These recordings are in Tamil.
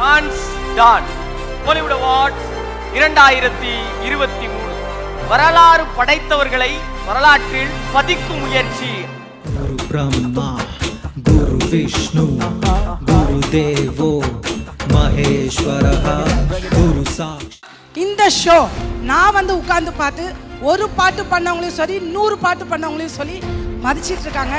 டான்ஸ் டான் பாலிவுட் அவார்ட்ஸ் 2023 வரலாறு படைத்தவர்களை வரலாற்றில் பதிக்கும் முயற்சி. குரு பிரம்மா, குரு விஷ்ணு, குரு தேவோ மகேஸ்வரஹ, குரு சாக்ஷி. இந்த ஷோ நான் வந்து உட்கார்ந்து பார்த்து ஒரு பாட்டு பண்ணவங்களையும் சரி 100 பாட்டு பண்ணவங்களையும் சொல்லி மதிச்சிட்டு இருக்காங்க.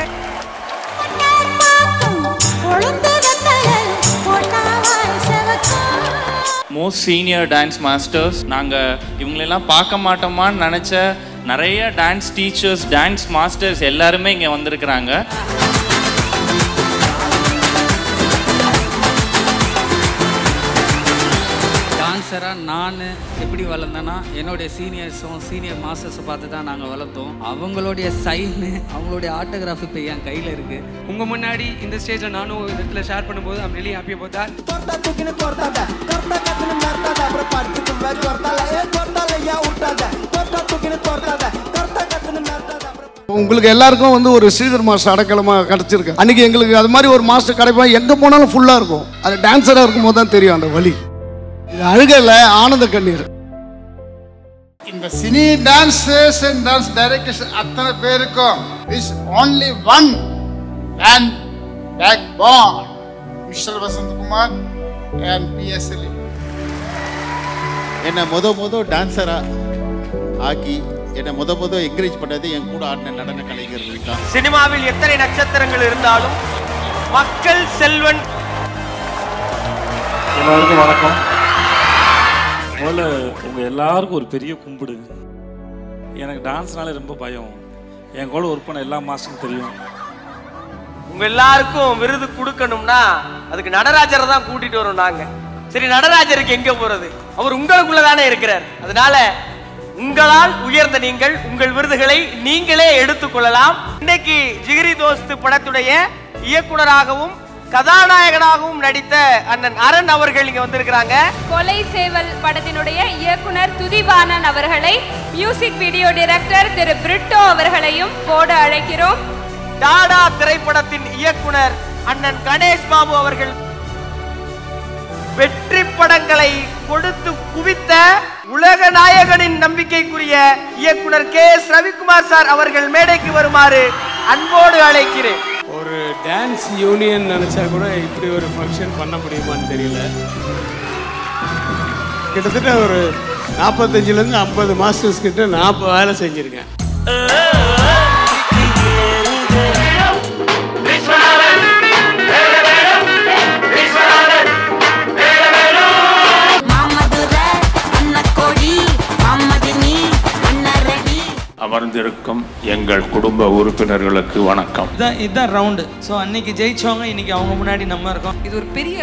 Most senior dance masters. நாங்கள் இவங்களெல்லாம் பார்க்க மாட்டோமான்னு நினச்ச நிறைய டான்ஸ் டீச்சர்ஸ், டான்ஸ் மாஸ்டர்ஸ் எல்லாருமே இங்கே வந்திருக்கிறாங்க. டான்ஸராக நான் எப்படி வளர்ந்தேன்னா என்னுடைய சீனியர் மாஸ்டர்ஸை பார்த்து தான் நாங்கள் வளர்த்தோம். அவங்களுடைய சைனு, அவங்களுடைய ஆட்டோகிராஃப் இப்போ என் கையில் இருக்குது. உங்கள் முன்னாடி இந்த ஸ்டேஜில் நானும் இந்த இடத்துல ஷேர் பண்ணும்போது I'm really happy about that. உங்களுக்கு எல்லாருக்கும் வந்து ஒரு ஸ்ரீதர் மாஸ்டர் அடைக்கலமாக கிடச்சிருக்கு. அன்றைக்கி எங்களுக்கு அது மாதிரி ஒரு மாஸ்டர் கிடைப்பா எங்கே போனாலும் ஃபுல்லாக இருக்கும். அது டான்ஸராக இருக்கும்போது தான் தெரியும் அந்த வலி. இது அழுகல, ஆனந்த கண்ணீர். இந்த cine dancers and dance directors அத்தனை பேருக்கும் is only one and backbone, mister Vasanthakumar and PSLE. என்னை முத டான்ஸரா ஆக்கி என்னை முத என்கரேஜ் பண்ணது என் கூட ஆடின நடன கலைஞர்கள் தான். சினிமாவில் எத்தனை நட்சத்திரங்கள் இருந்தாலும் மக்கள் செல்வன். எல்லாருக்கும் வணக்கம். முதல்ல உங்கள் எல்லாருக்கும் ஒரு பெரிய கும்பிடு. எனக்கு டான்ஸ்னாலே ரொம்ப பயம். என் கூட ஒர்க் பண்ண எல்லா மாஸ்டரும் தெரியும். உங்க எல்லாருக்கும் விருது கொடுக்கணும்னா அதுக்கு நடராஜரை தான் கூட்டிட்டு வரோம் நாங்க. சரி, நடராஜருக்கு எங்க போறது? அவர் உங்களுக்குள்ளதானே இருக்கிறார். அதனால உங்களால் உயர்ந்த நீங்கள் உங்கள் விருதுகளை நீங்களே எடுத்துக்கொள்ளலாம். இன்னைக்கு ஜிகிரி தோஸ்த் படத்துடைய இயக்குனராகவும் கதாநாயகனாகவும் நடித்த அண்ணன் அரண் அவர்கள் இங்க வந்திருக்கிறாங்க. கொலை சேவல் படத்தினுடைய இயக்குனர் துதிவாணன் அவர்களை, மியூசிக் வீடியோ டைரக்டர் திரு பிரிட்டோ அவர்களையும் போட அழைக்கிறோம். டாடா திரைப்படத்தின் இயக்குனர் அண்ணன் கணேஷ் பாபு அவர்கள், வெற்றி படங்களை கொடுத்து குவித்த உலக நாயகனின் நம்பிக்கைக்குரிய இயக்குனர் KS ரவிக்குமார் சார் அவர்கள் மேடைக்கு வருமாறு அன்போடு அழைக்கிறேன். ஒரு டான்ஸ் யூனியன் நினைச்சா கூட இப்படி ஒரு ஃபங்க்ஷன் பண்ண முடியுமான்னு தெரியல. கிட்டத்தட்ட ஒரு 45லேருந்து 50 மாஸ்டர்ஸ் கிட்ட நான் வேலை செஞ்சிருக்கேன். அமர்ந்திருக்கும் எங்கள் குடும்ப உறுப்பினர்களுக்கு வணக்கம். இதுதான் ரவுண்டு. ஸோ அன்னைக்கு ஜெயிச்சவங்க இன்னைக்கு அவங்க முன்னாடி நம்ம இருக்கோம். இது ஒரு பெரிய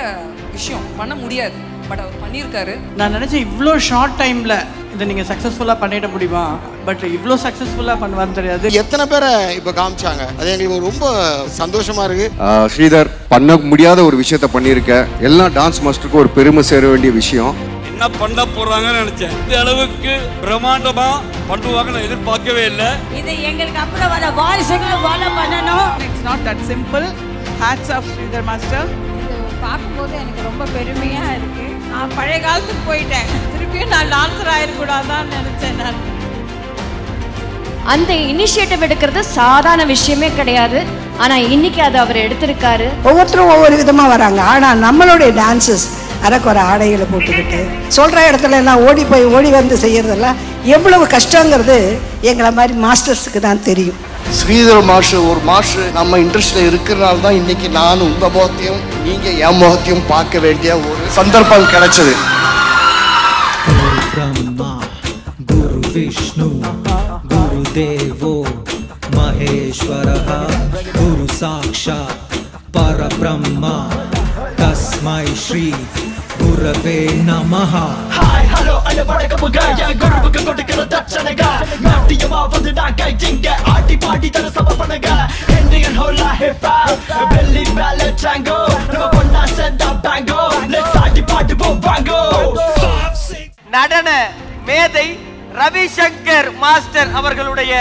விஷயம், பண்ண முடியாது, பட் அவர் பண்ணியிருக்காரு. நான் நினச்சேன் இவ்வளோ ஷார்ட் டைமில் இதை நீங்கள் சக்ஸஸ்ஃபுல்லாக பண்ணிட முடியுமா, பட் இவ்வளோ சக்ஸஸ்ஃபுல்லாக பண்ணுவான்னு தெரியாது. எத்தனை பேரை இப்போ காமிச்சாங்க, அது எங்களுக்கு ரொம்ப சந்தோஷமா இருக்கு. ஸ்ரீதர் பண்ண முடியாத ஒரு விஷயத்த பண்ணியிருக்க. எல்லா டான்ஸ் மாஸ்டருக்கும் ஒரு பெருமை சேர வேண்டிய விஷயம். என்ன பண்ண போறாங்கன்னு நினைச்சேன். இந்த அளவுக்கு பிரம்மாண்டமா பண்ணுவாங்க நான் எதிர்பார்க்கவே இல்லை. இது எங்களுக்கு அப்புறம் வர வாய்ஸுகளை ஃபாலோ பண்ணணும். It's not that simple. Hats off Sridhar master. இது பார்க்கும்போது எனக்கு ரொம்ப பெருமையா இருக்கு. நான் பழைய காலத்துக்கு போயிட்டேன். திருப்பியும் நான் டான்ஸர் ஆயிடக்கூடாதான்னு நினைச்சேன். நான் அந்த இனிஷியேட்டிவ் எடுக்கிறது சாதாரண விஷயமே கிடையாது. ஆனா இன்னைக்கு அது அவர் எடுத்திருக்காரு. ஒவ்வொருத்தரும் ஒவ்வொரு விதமா வராங்க. ஆனா நம்மளுடைய டான்சஸ் அரைக்குறை ஆடைகளை போட்டுக்கிட்டு சொல்கிற இடத்துல எல்லாம் ஓடி வந்து செய்யறதெல்லாம் எவ்வளவு கஷ்டங்கிறது எங்களை மாதிரி மாஸ்டர்ஸுக்கு தான் தெரியும். ஸ்ரீதர் மாஸ்டர் ஒரு மாஸ்டர் நம்ம இன்ட்ரெஸ்ட்ல இருக்கிறனால தான் இன்னைக்கு நான் உங்க முகத்தையும் நீங்க என் முகத்தையும் பார்க்க வேண்டிய ஒரு சந்தர்ப்பம் கிடைச்சது. குரு பிரம்மா, குரு விஷ்ணு, குரு தேவோ மகேஸ்வரஹ, குரு சாக்ஷாத் பரபிரம்மா, தஸ்மை ஸ்ரீ குரவே நமஹ. ஹாய் ஹலோ அல வணக்கமுங்க, என் குருவுக்கு கொடுக்கிற தட்சணைங்க. நாட்டியமா வந்து நான் கைட்டிங்க, ஆட்டி பாடி தர சமப்பனுங்க. இந்தியன் ஹோலா ஹிப்பா பெல்லி பேல டாங்கோ, நம்ம பொண்ணா செண்டா பேங்கோ. லெட்ஸ் ஆட்டி பாட்டு போ பாங்கோ. நடன மேதை ரவிசங்கர் மாஸ்டர் அவர்களுடைய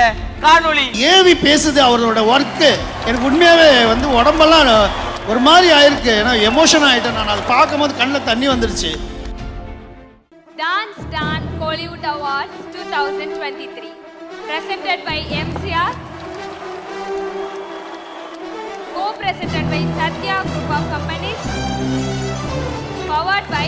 காணொளி. ஏவி பேசுது அவரோட ஒர்க்கு. எனக்கு உண்மையாவே வந்து உடம்பெல்லாம் ஒரு மாதிரி ஆயிருக்கு. ஏன்னா எமோஷன் ஆயிட்டேன் நான். அதை பார்க்கும்போது கண்ணில் தண்ணி வந்துருச்சு. Dance Stan Kollywood Awards 2023 presented by MCR, co-presented by Satya Group of Companies, powered by